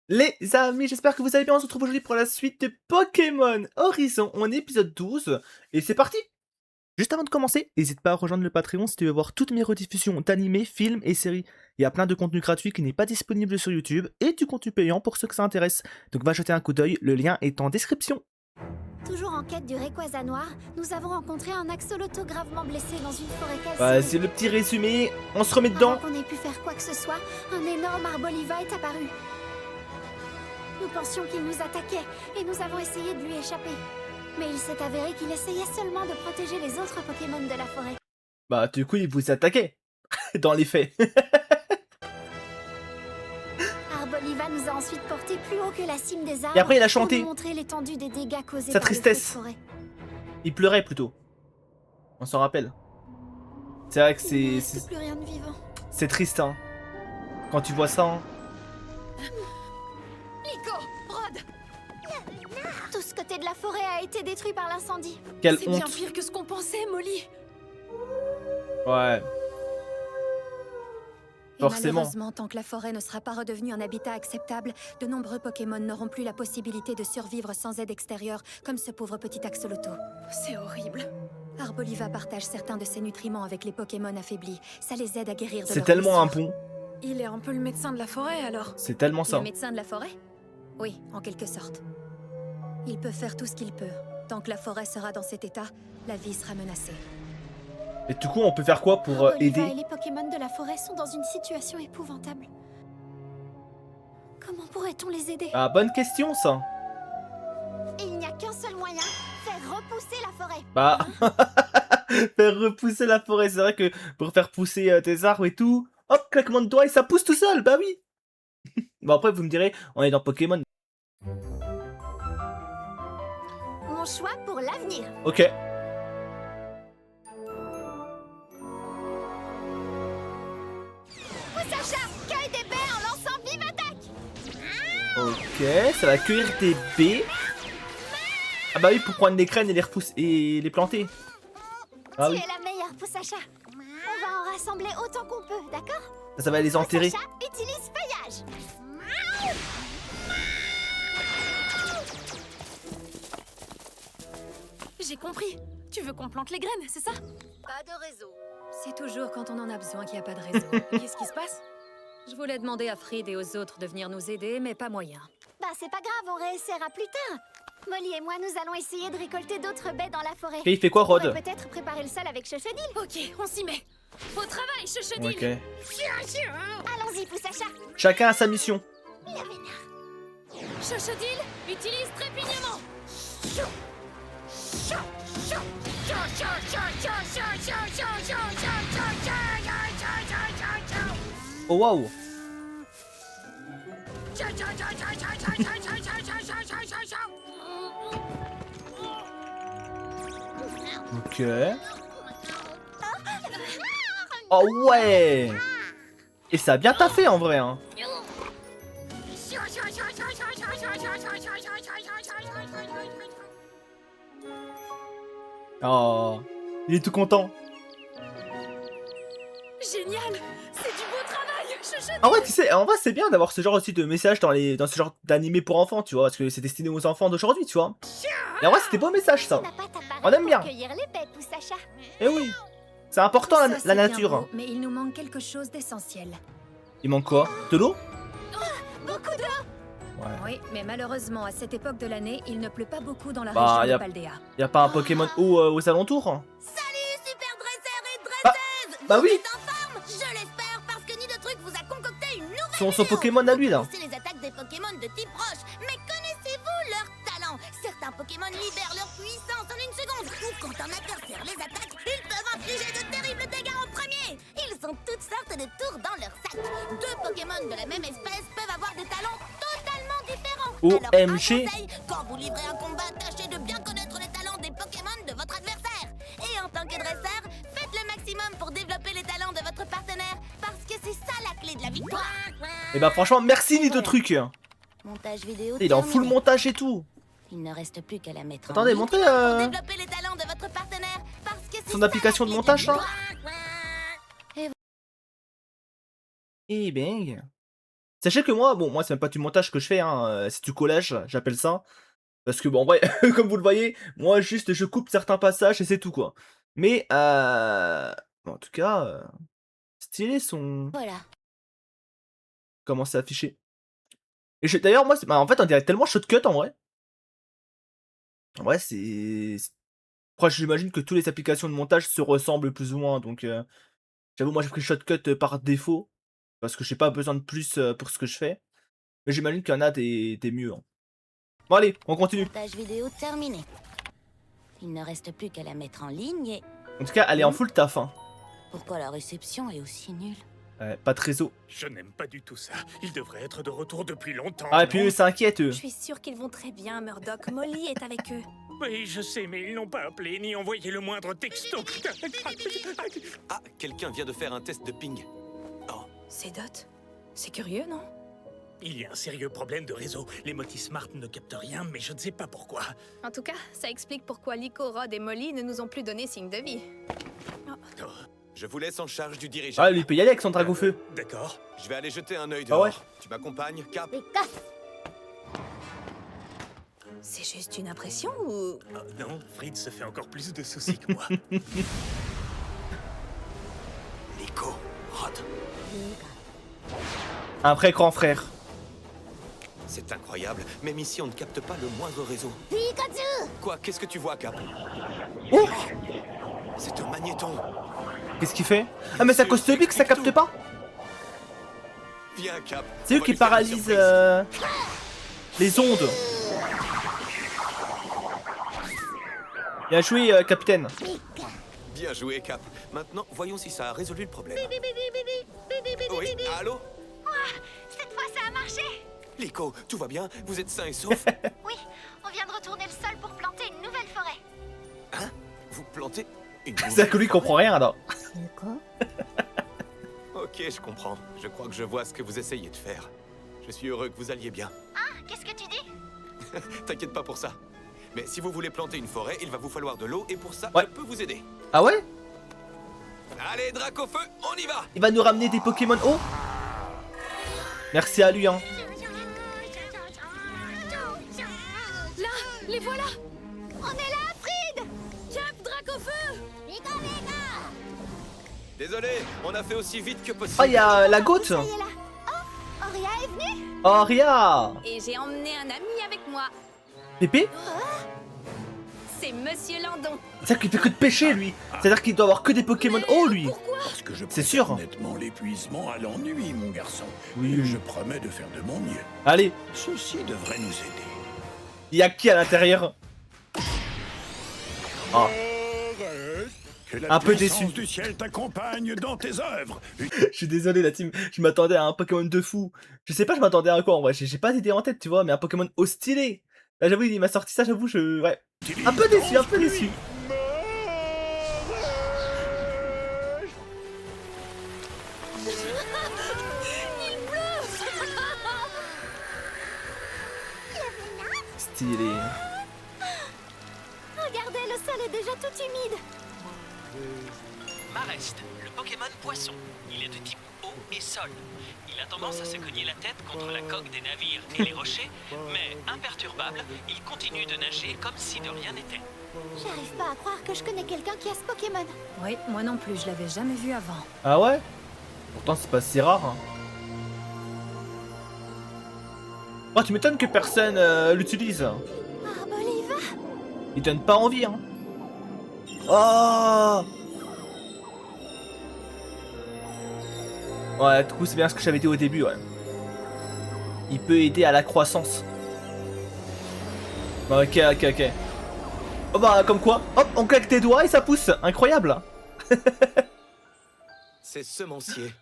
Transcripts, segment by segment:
Les amis, j'espère que vous allez bien, on se retrouve aujourd'hui pour la suite de Pokémon Horizon, on est épisode 12, et c'est parti. Juste avant de commencer, n'hésite pas à rejoindre le Patreon si tu veux voir toutes mes rediffusions d'animés, films et séries. Il y a plein de contenu gratuit qui n'est pas disponible sur YouTube, et du contenu payant pour ceux que ça intéresse. Donc va jeter un coup d'œil, le lien est en description. Toujours en quête du Rayquaza noir, nous avons rencontré un axoloto gravement blessé dans une forêt Bah, calcinée. c'est le petit résumé, on se remet dedans. Avant qu'on ait pu faire quoi que ce soit, un énorme arboliva est apparu. Nous pensions qu'il nous attaquait et nous avons essayé de lui échapper. Mais il s'est avéré qu'il essayait seulement de protéger les autres Pokémon de la forêt. Bah du coup il vous attaquait, dans les faits. Arboliva nous a ensuite portés plus haut que la cime des arbres Et après il a pour chanté nous montrer l'étendue des dégâts causés sa par tristesse. le feu de forêt. Il pleurait plutôt, on s'en rappelle. C'est vrai que Il ne reste plus rien de vivant. c'est triste hein, quand tu vois ça hein. Nico, Rod, tout ce côté de la forêt a été détruit par l'incendie. Quelle C'est honte. bien pire que ce qu'on pensait, Molly. Ouais. Et Forcément. malheureusement, tant que la forêt ne sera pas redevenue un habitat acceptable, de nombreux Pokémon n'auront plus la possibilité de survivre sans aide extérieure, comme ce pauvre petit axoloto. C'est horrible. Arboliva partage certains de ses nutriments avec les Pokémon affaiblis. Ça les aide à guérir de C'est leurs tellement un blessures. pont. Il est un peu le médecin de la forêt, alors. C'est tellement ça. Le médecin de la forêt? Oui, en quelque sorte. Il peut faire tout ce qu'il peut. Tant que la forêt sera dans cet état, la vie sera menacée. Et du coup, on peut faire quoi pour Arboliva aider? et les Pokémon de la forêt sont dans une situation épouvantable. Comment pourrait-on les aider? Ah, bonne question ça. Il n'y a qu'un seul moyen, faire repousser la forêt. Bah, faire repousser la forêt, c'est vrai que pour faire pousser des arbres et tout, hop, claquement de doigts et ça pousse tout seul, bah oui. Bon après, vous me direz, on est dans Pokémon. Mon choix pour l'avenir. Ok. Sacha, cueille des baies en lançant vive attaque. Ok, ça va cueillir des baies. Ah bah oui, pour prendre les graines et les repousser et les planter. Ah Tu oui, es la meilleure, Poussacha. On va en rassembler autant qu'on peut, d'accord? ça va les enterrer. Poussacha, utilise feuillage. J'ai compris. Tu veux qu'on plante les graines, c'est ça? Pas de réseau. C'est toujours quand on en a besoin qu'il n'y a pas de réseau. Qu'est-ce qui se passe? Je voulais demander à Fried et aux autres de venir nous aider, mais pas moyen. Bah c'est pas grave, on réessayera plus tard. Molly et moi, nous allons essayer de récolter d'autres baies dans la forêt. Et il fait quoi, On pourrait Rod? peut-être préparer le sol avec Chochodil. Ok, on s'y met. Au travail, Chuchodil. Ok. Allons-y, Poussacha. Chacun a sa mission. Chuchodil, utilise trépignement. Oh waouh. Ok. Oh ouais. Et ça a bien taffé en vrai hein. Oh, il est tout content. Génial. C'est du beau travail, Chuchodil. En vrai, tu sais, en vrai, c'est bien d'avoir ce genre aussi de message dans ce genre d'animé pour enfants, tu vois, parce que c'est destiné aux enfants d'aujourd'hui, tu vois. Et en vrai, c'était beau message ça. Tu n'as pas t'appareil On aime pour bien. cueillir les baies, Poussacha. Eh oui, c'est important Ça, la c'est bien nature. beau, mais il nous manque quelque chose d'essentiel. Il manque quoi? De l'eau? Beaucoup d'eau. Ouais. Oui, mais malheureusement, à cette époque de l'année, il ne pleut pas beaucoup dans la Bah, région y a- de Paldea. Y a pas un Pokémon eau aux alentours? Salut, super dresseur et Ah, dresseuse. bah oui. Vous êtes en forme, je l'espère, parce que Nidotruc vous a concocté une nouvelle Son Pokémon à lui là. C'est les attaques des Pokémon de type roche. Mais connaissez-vous leur talent? Certains Pokémon libèrent leur puissance en une seconde. Ou quand un adversaire les attaque, ils peuvent infliger de terribles dégâts en premier. Ils ont toutes sortes de tours dans leur sac. Deux Pokémon de la même espèce peuvent avoir des talents totalement différents. Alors, un OMG. conseil, quand vous livrez un combat, tâchez de bien connaître les talents des Pokémon de votre adversaire. Et en tant que dresseur, faites le maximum pour développer les talents de votre partenaire, parce que c'est ça la clé de la victoire. Et bah franchement, merci Nidotruc. Montage vidéo. Il est en full terminé. montage et tout. Il ne reste plus qu'à la mettre Attendez, en montrez pour développer les talents de votre partenaire, parce que c'est son ça, application la de clé montage la là. victoire. Et bang. Sachez que moi, bon, moi, c'est même pas du montage que je fais, hein, c'est du collage, j'appelle ça. Parce que, bon, en vrai, comme vous le voyez, moi, juste, je coupe certains passages et c'est tout, quoi. Mais, bon, en tout cas, stylé son... Voilà. Comment c'est affiché. Et d'ailleurs, moi, bah, en fait, on dirait tellement Shotcut, en vrai. En vrai, après, j'imagine que toutes les applications de montage se ressemblent plus ou moins, donc j'avoue, moi, j'ai pris Shotcut par défaut, parce que j'ai pas besoin de plus pour ce que je fais. Mais j'imagine qu'il y en a des mieux, hein. Bon, allez, on continue. Montage vidéo terminé. Il ne reste plus qu'à la mettre en ligne et... En tout cas, elle est en full taf, hein. Pourquoi la réception est aussi nulle? Pas de réseau. Je n'aime pas du tout ça. Il devrait être de retour depuis longtemps. Ah, et puis eux, s'inquiètent, eux. Je suis sûre qu'ils vont très bien, Murdoch. Molly est avec eux. Oui, je sais, mais ils n'ont pas appelé ni envoyé le moindre texto. Ah, quelqu'un vient de faire un test de ping. C'est Dot. C'est curieux, non? Il y a un sérieux problème de réseau. Les motis Smart ne captent rien, mais je ne sais pas pourquoi. En tout cas, ça explique pourquoi Lico, Rod et Molly ne nous ont plus donné signe de vie. Oh, Je vous laisse en charge du dirigeant. Ah, lui, il peut y aller avec son dragon feu. d'accord. Je vais aller jeter un œil Ah dehors. ouais. Tu m'accompagnes, Cap? C'est juste une impression ou... Oh, non, Fritz se fait encore plus de soucis que moi. Nico, Rod, Un vrai grand frère. c'est incroyable. Même ici, on ne capte pas le moindre réseau. Pikachu! Quoi? Qu'est-ce que tu vois, Cap? Oh, C'est un magnéton. qu'est-ce qu'il fait? Ah, mais c'est à cause de lui que ça capte pas? Viens, Cap. C'est On eux va qui lui faire une paralysent surprise. les ondes. Bien joué, capitaine. Bien joué, Cap. Maintenant, voyons si ça a résolu le problème. Oui, allô? Cette fois, ça a marché. Nico, tout va bien? Vous êtes sain et sauf? Oui, on vient de retourner le sol pour planter une nouvelle forêt. Hein? Vous plantez une C'est que lui comprend rien, alors. Ok, je comprends. Je crois que je vois ce que vous essayez de faire. Je suis heureux que vous alliez bien. Hein? Qu'est-ce que tu dis? T'inquiète pas pour ça. Mais si vous voulez planter une forêt, il va vous falloir de l'eau et pour ça, Ouais. je peux vous aider. Ah ouais? Allez, Dracofeu, on y va! Il va nous ramener des Pokémon eau? Merci à lui, hein. Là, les voilà! On est là, Fried! Cap, Dracofeu! Désolé, on a fait aussi vite que possible. Oh, il y a la goutte. Ça y est là. Oh, Auria est venue. Oh, Ria. Et j'ai emmené un ami avec moi. Pépé? C'est Monsieur Landon. C'est-à-dire qu'il fait que de pêcher, lui. C'est-à-dire qu'il doit avoir que des Pokémon eau, lui. Parce que je C'est préfère sûr. nettement l'épuisement à l'ennui, mon garçon. Oui, Et oui. je promets de faire de mon mieux. Allez, Ceci devrait nous aider. il y a qui à l'intérieur? Oh, Que Un la peu puissance déçu. du ciel t'accompagne dans tes œuvres. je suis désolé, la team. Je m'attendais à un Pokémon de fou. Je sais pas, je m'attendais à quoi en vrai. J'ai pas d'idée en tête, tu vois, mais un Pokémon au stylé. Là, j'avoue, il m'a sorti ça, j'avoue, ouais. Un peu déçu, un peu déçu. Stylé. Regardez, le sol est déjà tout humide. Marest, le Pokémon poisson. Il est de type eau et sol. Il a tendance à se cogner la tête contre la coque des navires et les rochers, mais imperturbable, il continue de nager comme si de rien n'était. J'arrive pas à croire que je connais quelqu'un qui a ce Pokémon. Oui, moi non plus, je l'avais jamais vu avant. Ah ouais? Pourtant, c'est pas si rare, hein. Oh, tu m'étonnes que personne l'utilise. Arboliva. Il donne pas envie, hein. Oh! Ouais, du coup, c'est bien ce que j'avais dit au début, ouais. Il peut aider à la croissance. Bah, ok, ok, ok. Oh bah, comme quoi, hop, on claque tes doigts et ça pousse. Incroyable. C'est semencier.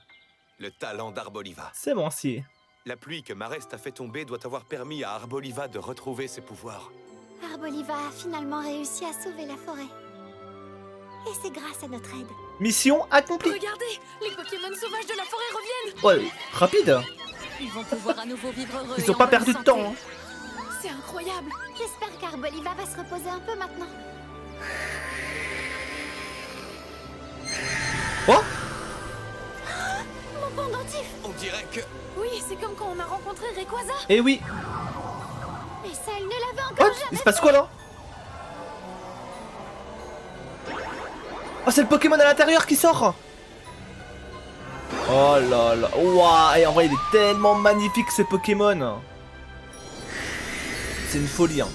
Le talent d'Arboliva. C'est bon, si. La pluie que Marest a fait tomber doit avoir permis à Arboliva de retrouver ses pouvoirs. Arboliva a finalement réussi à sauver la forêt. Et c'est grâce à notre aide. Mission accomplie. Regardez, les Pokémon sauvages de la forêt reviennent. Ouais, rapide. Ils vont pouvoir à nouveau vivre heureux. Ils et ont en pas bonne perdu de santé. temps, hein. C'est incroyable. J'espère qu'Arboliva va se reposer un peu maintenant. Oh! Mon pendentif. On dirait que... Oui, c'est comme quand on a rencontré Rayquaza. Eh oui. Mais ça, elle ne l'avait What? encore Il jamais. se passe quoi là? Oh, c'est le Pokémon à l'intérieur qui sort. Oh là là. Waouh. Et en vrai, il est tellement magnifique ce Pokémon. C'est une folie, hein.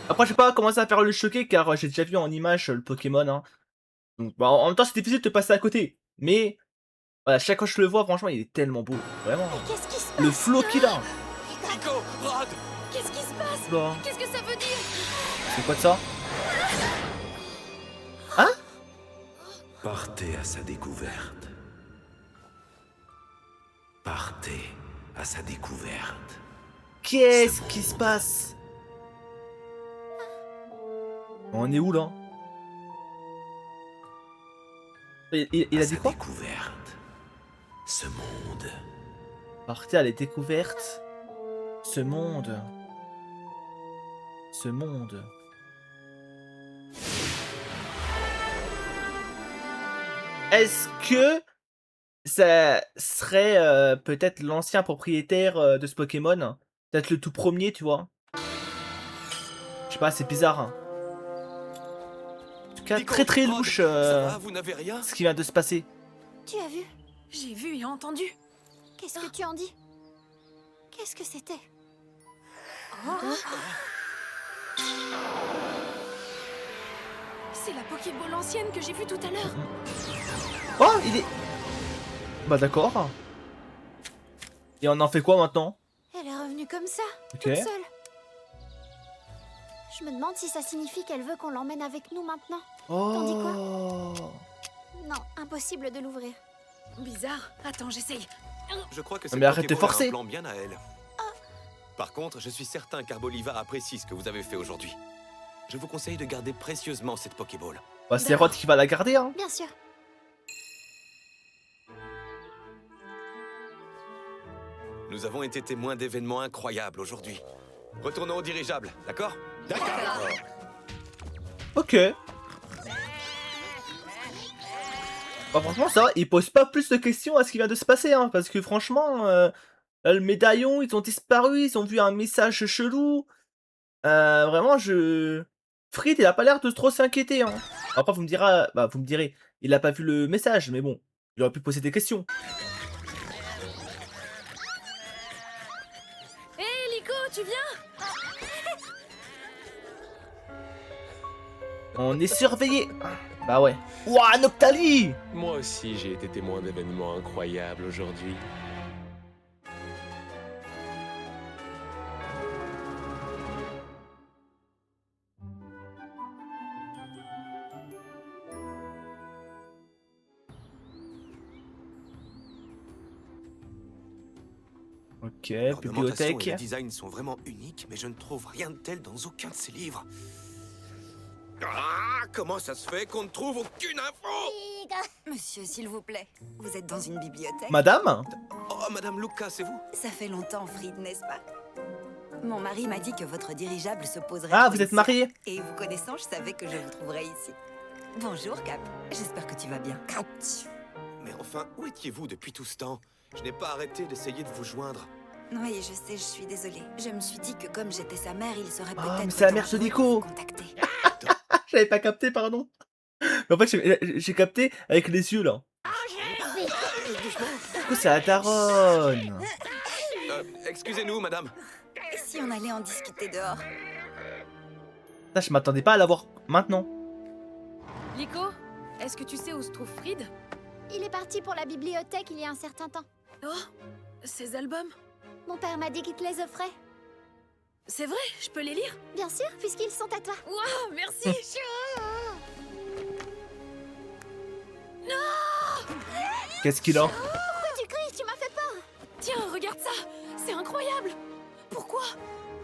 Après, je sais pas comment ça va faire le choquer car j'ai déjà vu en image le Pokémon, hein. Donc, bah, en même temps, c'est difficile de te passer à côté. Mais voilà, chaque fois que je le vois, franchement, il est tellement beau. Vraiment. Mais qu'est-ce qui se passe? Le flow qu'il a. Nico, Rod, Qu'est-ce qui se passe? Là. Qu'est-ce que ça veut dire? C'est quoi de ça? Hein? Partez à sa découverte. Partez à sa découverte. Qu'est-ce qui se passe? On est où là? Il a dit quoi? Découverte. Ce monde. Partez à la découverte. Ce monde. Ce monde. Est-ce que ça serait peut-être l'ancien propriétaire de ce Pokémon? Peut-être le tout premier, tu vois? Je sais pas, c'est bizarre. Hein. En tout cas, Nico, très Rod, louche ça va, vous n'avez rien? ce qui vient de se passer. Tu as vu? J'ai vu et entendu. Qu'est-ce que tu en dis? Qu'est-ce que c'était? C'est la Pokéball ancienne que j'ai vue tout à l'heure. Oh, il est... Bah d'accord. Et on en fait quoi maintenant? Elle est revenue comme ça, Ok. toute seule. Je me demande si ça signifie qu'elle veut qu'on l'emmène avec nous maintenant. T'en dis quoi? Oh. Non, impossible de l'ouvrir. Bizarre. Attends, j'essaye. Je crois que Mais cette arrête de Pokéball a forcer. un plan bien à elle. Par contre, je suis certain qu'Arboliva apprécie ce que vous avez fait aujourd'hui. Je vous conseille de garder précieusement cette Pokéball. Bah c'est Rod qui va la garder, hein. Bien sûr. Nous avons été témoins d'événements incroyables aujourd'hui. Retournons au dirigeable, d'accord? Ok. Bah franchement ça va, il pose pas plus de questions à ce qui vient de se passer, hein. Parce que franchement, le médaillon, ils ont disparu, ils ont vu un message chelou. Vraiment, Fried, il a pas l'air de trop s'inquiéter, hein. Après, vous me direz, il a pas vu le message, mais bon, il aurait pu poser des questions. Hé, Lico, tu viens? On est surveillé. Bah ouais. Ouah, Noctali! Moi aussi, j'ai été témoin d'événements incroyables aujourd'hui. Ok, L'ornementation bibliothèque. et le design sont vraiment uniques, mais je ne trouve rien de tel dans aucun de ces livres. Ah, comment ça se fait qu'on ne trouve aucune info? Monsieur, s'il vous plaît, vous êtes dans une bibliothèque? Madame? Oh, Madame Luca, c'est vous? Ça fait longtemps, Fried, n'est-ce pas? Mon mari m'a dit que votre dirigeable se poserait... Ah, à vous êtes ici. mariés? Et vous connaissant, je savais que je vous trouverais ici. Bonjour, Cap. J'espère que tu vas bien. Mais enfin, où étiez-vous depuis tout ce temps? Je n'ai pas arrêté d'essayer de vous joindre. Oui, je sais, je suis désolée. Je me suis dit que comme j'étais sa mère, il serait Ah, peut-être... mais c'est la mère de dangereux Nico. vous contacter. J'avais pas capté, pardon. Mais en fait, j'ai capté avec les yeux, là. Du coup, c'est la daronne. Excusez-nous, madame. Et si on allait en discuter dehors? Ça, je m'attendais pas à l'avoir maintenant. Lico, est-ce que tu sais où se trouve Fried? Il est parti pour la bibliothèque il y a un certain temps. Oh, ces albums? Mon père m'a dit qu'il te les offrait. C'est vrai, je peux les lire? Bien sûr, puisqu'ils sont à toi. Waouh, merci! Non! Qu'est-ce qu'il a? Pourquoi tu cries? Tu m'as fait peur. Tiens, regarde ça! C'est incroyable! Pourquoi?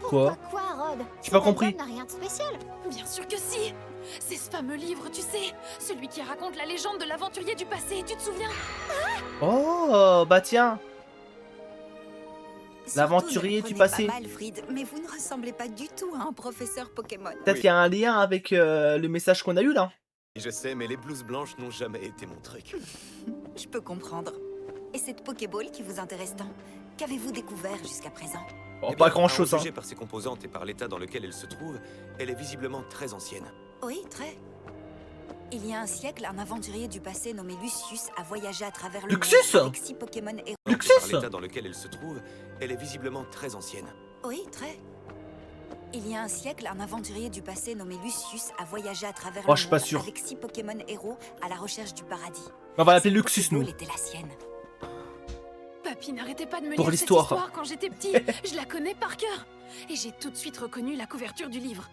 Quoi? Quoi, Rod? J'ai pas compris. Cet album n'a rien de spécial. Bien sûr que si! C'est ce fameux livre, tu sais, celui qui raconte la légende de l'aventurier du passé, tu te souviens? Oh, bah tiens. L'aventurier du Surtout, ne me passé. prenez pas mal, Fried, mais vous ne ressemblez pas du tout à un professeur Pokémon. Peut-être qu'il y a un lien avec le message qu'on a eu là. Je sais, mais les blouses blanches n'ont jamais été mon truc. Je peux comprendre. Et cette Pokéball qui vous intéresse tant, qu'avez-vous découvert jusqu'à présent? Oh, Eh pas bien, grand chose, à en hein. juger par ses composantes et par l'état dans lequel elle se trouve, elle est visiblement très ancienne. Oui, très. Il y a un siècle, un aventurier du passé nommé Lucius a voyagé à travers le Luxus monde avec 6 Pokémon héros. Luxus Par l'état dans lequel elle se trouve, elle est visiblement très ancienne. Oui, très. Il y a un siècle, un aventurier du passé nommé Lucius a voyagé à travers Oh, le je suis pas monde sûr. avec 6 Pokémon héros à la recherche du paradis. On va l'appeler Cette Luxus, nous. Pokéball était la sienne. Papy n'arrêtait pas de me Pour lire cette l'histoire. histoire quand j'étais petit. Je la connais par cœur. Et j'ai tout de suite reconnu la couverture du livre.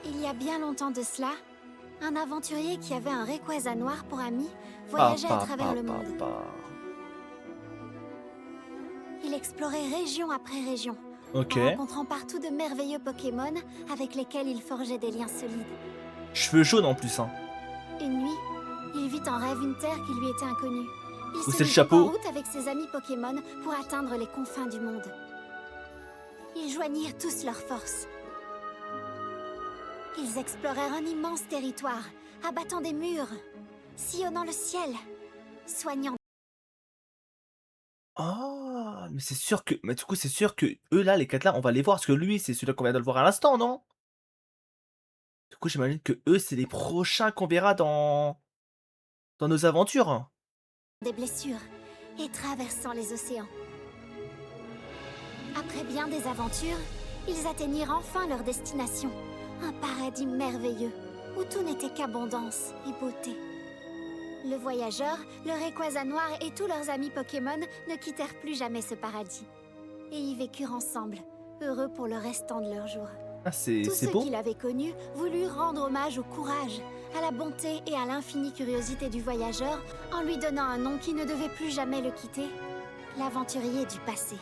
Il y a bien longtemps de cela, un aventurier qui avait un Rayquaza noir pour ami voyageait à travers le monde. Il explorait région après région, Ok. en rencontrant partout de merveilleux Pokémon avec lesquels il forgeait des liens solides. Cheveux jaunes en plus, hein. Une nuit, il vit en rêve une terre qui lui était inconnue. Il Où se c'est le mit chapeau. en route avec ses amis Pokémon pour atteindre les confins du monde. Ils joignirent tous leurs forces. Ils explorèrent un immense territoire, abattant des murs, sillonnant le ciel, soignant. Oh, mais c'est sûr que. Mais du coup, c'est sûr que eux là, les quatre là, on va les voir. Parce que lui, c'est celui-là qu'on vient de le voir à l'instant, non? Du coup, j'imagine que eux, c'est les prochains qu'on verra dans nos aventures. Des blessures et traversant les océans. Après bien des aventures, ils atteignirent enfin leur destination, un paradis merveilleux où tout n'était qu'abondance et beauté. Le voyageur, le Rayquaza noir et tous leurs amis Pokémon ne quittèrent plus jamais ce paradis et y vécurent ensemble, heureux pour le restant de leurs jours. Ah, c'est Tous ceux beau. qui l'avaient connu voulurent rendre hommage au courage, à la bonté et à l'infinie curiosité du voyageur en lui donnant un nom qui ne devait plus jamais le quitter, l'aventurier du passé.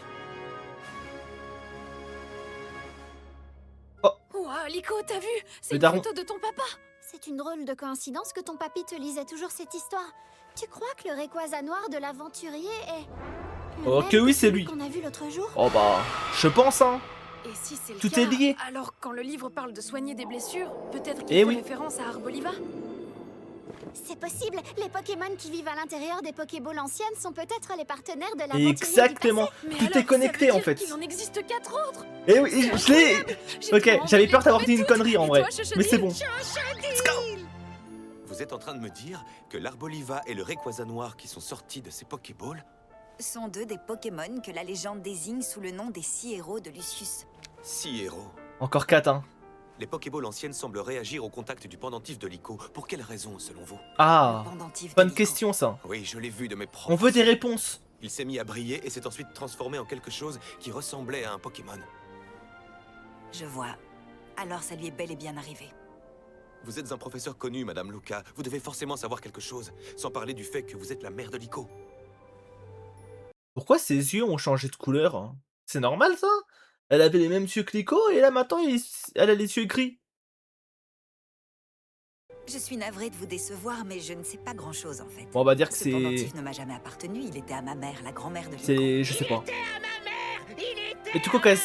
Ouah, Lico, t'as vu? C'est Le une daron. photo de ton papa. C'est une drôle de coïncidence que ton papy te lisait toujours cette histoire. Tu crois que le Rayquaza noir de l'aventurier est... le Ok, même oui, que c'est celui lui. qu'on a vu l'autre jour? Oh bah, je pense, hein. Et si c'est le Tout cas, est lié. alors quand le livre parle de soigner des blessures, peut-être qu'il Eh fait oui. référence à Arboliva? C'est possible. Les Pokémon qui vivent à l'intérieur des Pokéballs anciennes sont peut-être les partenaires de l'aventurier Exactement. du passé. Mais Tout alors, est connecté ça veut en dire fait. qu'il en existe 4 autres. Eh oui, je l'ai. J'ai Ok, trop envie j'avais de peur les d'avoir dit trouver une toutes. connerie en Et vrai. toi, Chuchotil? Mais c'est bon. Vous êtes en train de me dire que l'Arboliva et le Rayquaza noir qui sont sortis de ces Pokéballs Sont deux des Pokémon que la légende désigne sous le nom des 6 héros de Lucius. 6 héros. Encore 4, hein. Les Pokéballs anciennes semblent réagir au contact du pendentif de Lico. Pour quelle raison, selon vous? Ah, Le pendentif de bonne Lico. question ça. Oui, je l'ai vu de mes propres On veut des yeux. réponses. Il s'est mis à briller et s'est ensuite transformé en quelque chose qui ressemblait à un Pokémon. Je vois. Alors ça lui est bel et bien arrivé. Vous êtes un professeur connu, Madame Luca. Vous devez forcément savoir quelque chose, sans parler du fait que vous êtes la mère de Lico. Pourquoi ses yeux ont changé de couleur, hein? C'est normal ça? Elle avait les mêmes yeux que Lico et là maintenant elle a les yeux gris. Je suis navrée de vous décevoir, mais je ne sais pas grand-chose en fait. Bon, on va dire que Ce c'est... pendentif ne m'a jamais appartenu, il était à ma mère, la grand-mère de Lico. C'est... je sais pas. Et du coup, elle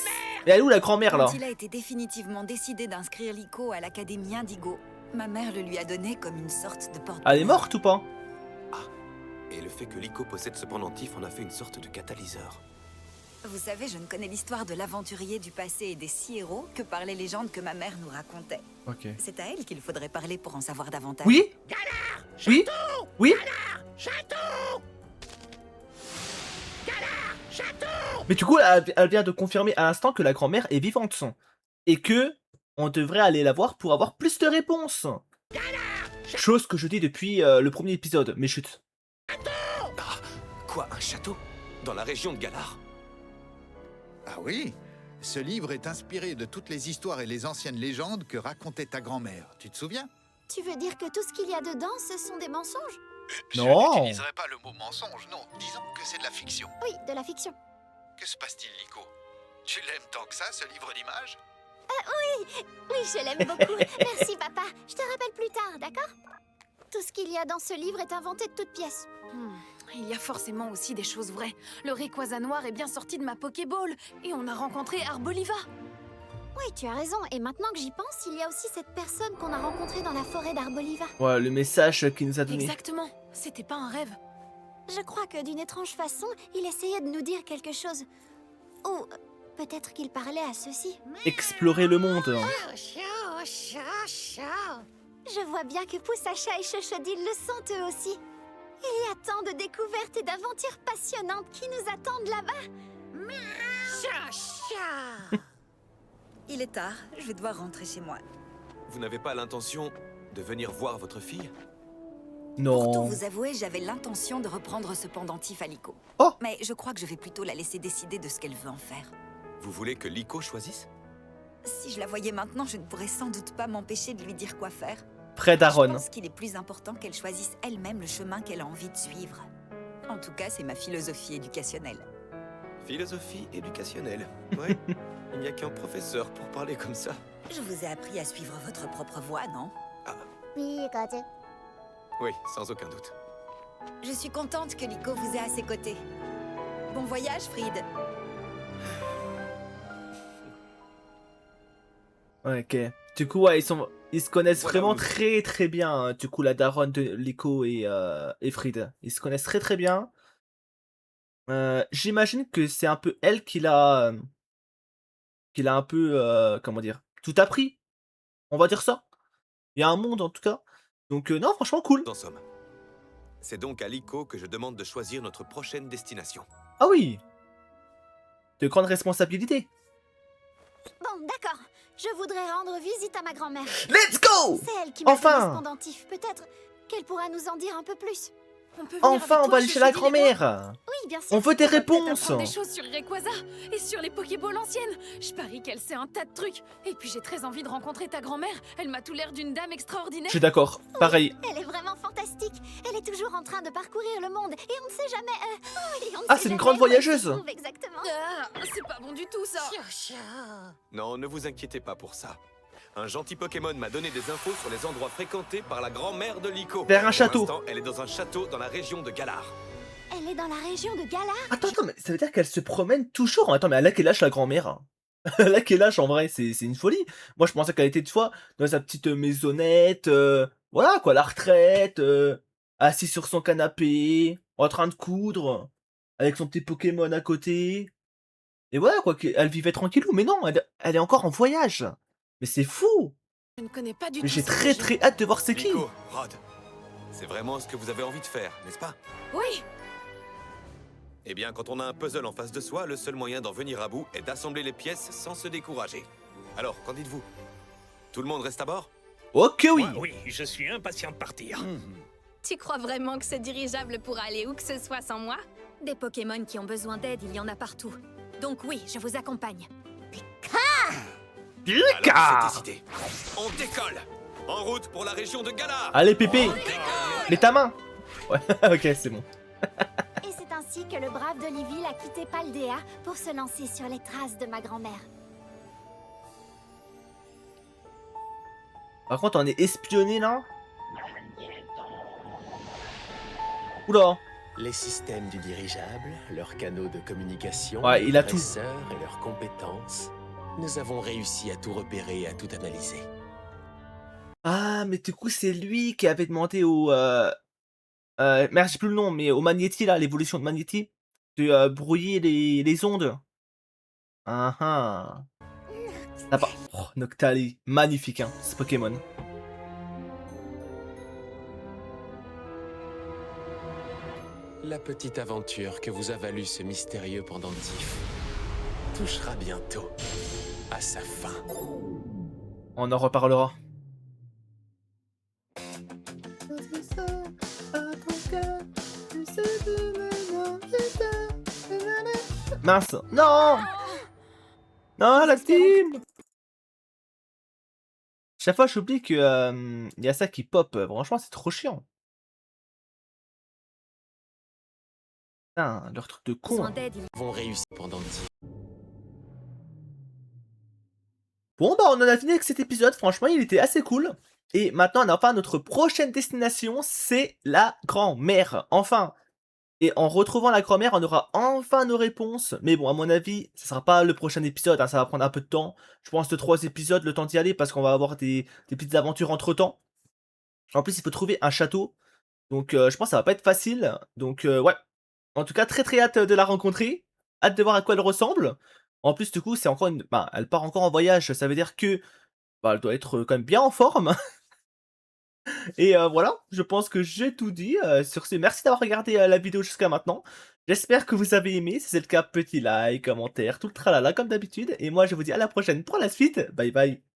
est où la grand-mère là? Quand il a été définitivement décidé d'inscrire Lico à l'Académie Indigo, ma mère le lui a donné comme une sorte de porte. Elle est morte ou pas? Et le fait que Lico possède ce pendentif en a fait une sorte de catalyseur. Vous savez, je ne connais l'histoire de l'aventurier du passé et des 6 héros que par les légendes que ma mère nous racontait. Ok. C'est à elle qu'il faudrait parler pour en savoir davantage. Oui? Oui? Oui? Mais du coup, elle vient de confirmer à l'instant que la grand-mère est vivante. Et que on devrait aller la voir pour avoir plus de réponses. Chose que je dis depuis le premier épisode, mais chut. Quoi, un château? Dans la région de Galar? Ah oui? Ce livre est inspiré de toutes les histoires et les anciennes légendes que racontait ta grand-mère. Tu te souviens? Tu veux dire que tout ce qu'il y a dedans, ce sont des mensonges? Non. Je n'utiliserai pas le mot mensonge, non. Disons que c'est de la fiction. Oui, de la fiction. Que se passe-t-il, Lico? Tu l'aimes tant que ça, ce livre d'images? Oui, je l'aime beaucoup. Merci, papa. Je te rappelle plus tard, d'accord? Tout ce qu'il y a dans ce livre est inventé de toutes pièces. il y a forcément aussi des choses vraies. Le Rayquaza noir est bien sorti de ma Pokéball et on a rencontré Arboliva. Oui, tu as raison. Et maintenant que j'y pense, il y a aussi cette personne qu'on a rencontrée dans la forêt d'Arboliva. Ouais, le message qu'il nous a donné. Exactement. C'était pas un rêve. Je crois que d'une étrange façon, il essayait de nous dire quelque chose. Ou peut-être qu'il parlait à ceux-ci. Explorer le monde. Je vois bien que Poussacha et Chochodil le sont eux aussi. Il y a tant de découvertes et d'aventures passionnantes qui nous attendent là-bas. Il est tard, je vais devoir rentrer chez moi. Vous n'avez pas l'intention de venir voir votre fille? Pour tout Non. vous avouer, j'avais l'intention de reprendre ce pendentif à Liko. Oh! Mais je crois que je vais plutôt la laisser décider de ce qu'elle veut en faire. Vous voulez que Liko choisisse? Si je la voyais maintenant, je ne pourrais sans doute pas m'empêcher de lui dire quoi faire. Près Je d'Aaron. pense qu'il est plus important qu'elle choisisse elle-même le chemin qu'elle a envie de suivre. En tout cas, c'est ma philosophie éducationnelle. Philosophie éducationnelle. Ouais. Il n'y a qu'un professeur pour parler comme ça. Je vous ai appris à suivre votre propre voie, non? Oui, sans aucun doute. Je suis contente que Liko vous ait à ses côtés. Bon voyage, Fried. Ok. Du coup, ouais, ils se connaissent Voilà vraiment où- très très bien. Hein. Du coup, la daronne de Liko et Fried. Ils se connaissent très très bien. J'imagine que c'est un peu elle qui l'a un peu, comment dire, tout appris. On va dire ça. Il y a un monde en tout cas. Donc non, franchement cool. En somme. C'est donc à Liko que je demande de choisir notre prochaine destination. Ah oui. De grandes responsabilités. Bon, d'accord. Je voudrais rendre visite à ma grand-mère. Let's go! C'est elle qui m'a Enfin! donné ce pendentif. Peut-être qu'elle pourra nous en dire un peu plus. On peut venir Enfin, avec on toi, va aller chez la Chochodil et moi? grand-mère. Oui, bien sûr. On veut des Peut-être réponses. apprendre des choses sur Rayquaza et sur les Pokéballs anciennes. Je parie qu'elle sait un tas de trucs. Et puis j'ai très envie de rencontrer ta grand-mère. Elle m'a tout l'air d'une dame Je extraordinaire. suis d'accord. Pareil. Elle est vraiment fantastique. Elle est toujours en train de parcourir le monde. Et on ne sait jamais... oui, on ne Ah, sait c'est une jamais grande où elle se voyageuse. trouve exactement. Ah, c'est pas bon du tout ça. Non, ne vous inquiétez pas pour ça. Un gentil Pokémon m'a donné des infos sur les endroits fréquentés par la grand-mère de Liko. Vers un Pour château. l'instant, elle est dans un château dans la région de Galar. Elle est dans la région de Galar. Attends, mais ça veut dire qu'elle se promène toujours. Attends, mais elle a quel âge la grand-mère? Elle a quel âge en vrai? C'est une folie. Moi, je pensais qu'elle était de fois dans sa petite maisonnette. Voilà quoi, la retraite. Assise sur son canapé. En train de coudre. Avec son petit Pokémon à côté. Et voilà quoi, elle vivait tranquillou. Mais non, elle est encore en voyage. Mais c'est fou. Je ne connais pas du Mais tout. j'ai cette très région. très hâte de voir c'est qui. Liko, Rod, c'est vraiment ce que vous avez envie de faire, n'est-ce pas? Oui. Eh bien, quand on a un puzzle en face de soi, le seul moyen d'en venir à bout est d'assembler les pièces sans se décourager. Alors, qu'en dites-vous? Tout le monde reste à bord? Ok, oui. Moi, oui, je suis impatient de partir. Tu crois vraiment que ce dirigeable pourra aller où que ce soit sans moi? Des Pokémon qui ont besoin d'aide, il y en a partout. Donc oui, je vous accompagne. Alors, c'est décidé. On décolle! En route pour la région de Galar! Allez, Pépé. Mets ta main. Ouais, ok, c'est bon. Et c'est ainsi que le brave d'Oliville a quitté Paldea pour se lancer sur les traces de ma grand-mère. Par contre, on est espionné là. Oula. Les systèmes du dirigeable, leurs canaux de communication, Ouais, il a tout. dresseurs et leurs compétences. Nous avons réussi à tout repérer et à tout analyser. Ah, mais du coup, c'est lui qui avait demandé au... merde, j'ai plus le nom, mais au Magnéti, là, l'évolution de Magnéti, de brouiller les ondes. Ah ah. Ah bah, oh, Noctali, magnifique, hein, ce Pokémon. La petite aventure que vous a valu ce mystérieux pendentif touchera bientôt à sa fin. On en reparlera. Mince. Non. Non, la team. Chaque fois, j'oublie que y a ça qui pop. Franchement, c'est trop chiant. Putain, leur truc de con. Besoin d'aide, Nous avons réussi pendentif. Bon, bah, on en a fini avec cet épisode. Franchement, il était assez cool. Et maintenant, on a enfin notre prochaine destination. C'est la grand-mère. Enfin, Et en retrouvant la grand-mère, on aura enfin nos réponses. Mais bon, à mon avis, ce sera pas le prochain épisode, hein, ça va prendre un peu de temps. Je pense de 3 épisodes, le temps d'y aller, parce qu'on va avoir des petites aventures entre-temps. En plus, il faut trouver un château. Donc je pense que ça va pas être facile. Donc ouais. En tout cas, très très hâte de la rencontrer. Hâte de voir à quoi elle ressemble. En plus, du coup, c'est encore une. Bah, elle part encore en voyage. Ça veut dire que bah, elle doit être quand même bien en forme. Et voilà, je pense que j'ai tout dit. Sur ce, merci d'avoir regardé la vidéo jusqu'à maintenant. J'espère que vous avez aimé. Si c'est le cas, petit like, commentaire, tout le tralala comme d'habitude. Et moi, je vous dis à la prochaine pour la suite. Bye bye.